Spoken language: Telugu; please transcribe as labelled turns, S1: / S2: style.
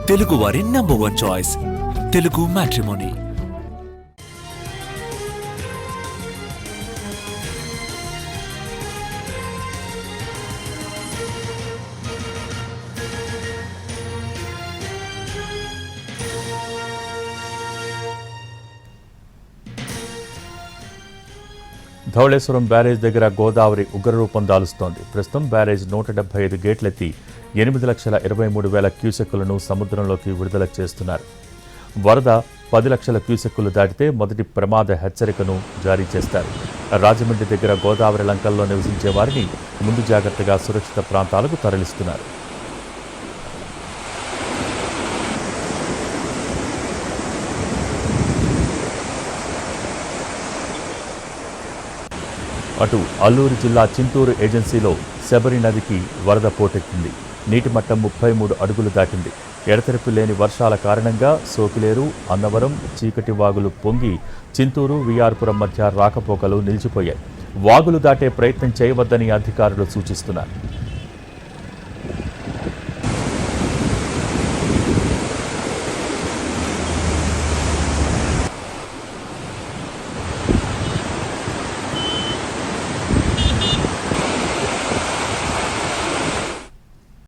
S1: తెలుగువారి number 1 choice Telugu matrimony.
S2: Dowleswaram barrage దగ్గర గోదావరి ఉగ్రరూపం దాలుస్తోంది. ప్రస్తుతం బ్యారేజ్ 175 గేట్లెత్తి 8,23,000 క్యూసెక్కులను సముద్రంలోకి విడుదల చేస్తున్నారు. వరద 10 లక్షల క్యూసెక్కులు దాటితే మొదటి ప్రమాద హెచ్చరికను జారీ చేస్తారు. రాజమండ్రి దగ్గర గోదావరి లంకల్లో నివసించే వారిని ముందు జాగ్రత్తగా సురక్షిత ప్రాంతాలకు తరలిస్తున్నారు. అటు అల్లూరు జిల్లా చింతూరు ఏజెన్సీలో శబరి నదికి వరద పోటెత్తింది. నీటి మట్టం 33 అడుగులు దాటింది. ఎడతెరిపి లేని వర్షాల కారణంగా సోకిలేరు, అన్నవరం, చీకటి వాగులు పొంగి చింతూరు, విఆర్పురం మధ్య రాకపోకలు నిలిచిపోయాయి. వాగులు దాటే ప్రయత్నం చేయవద్దని అధికారులు సూచిస్తున్నారు.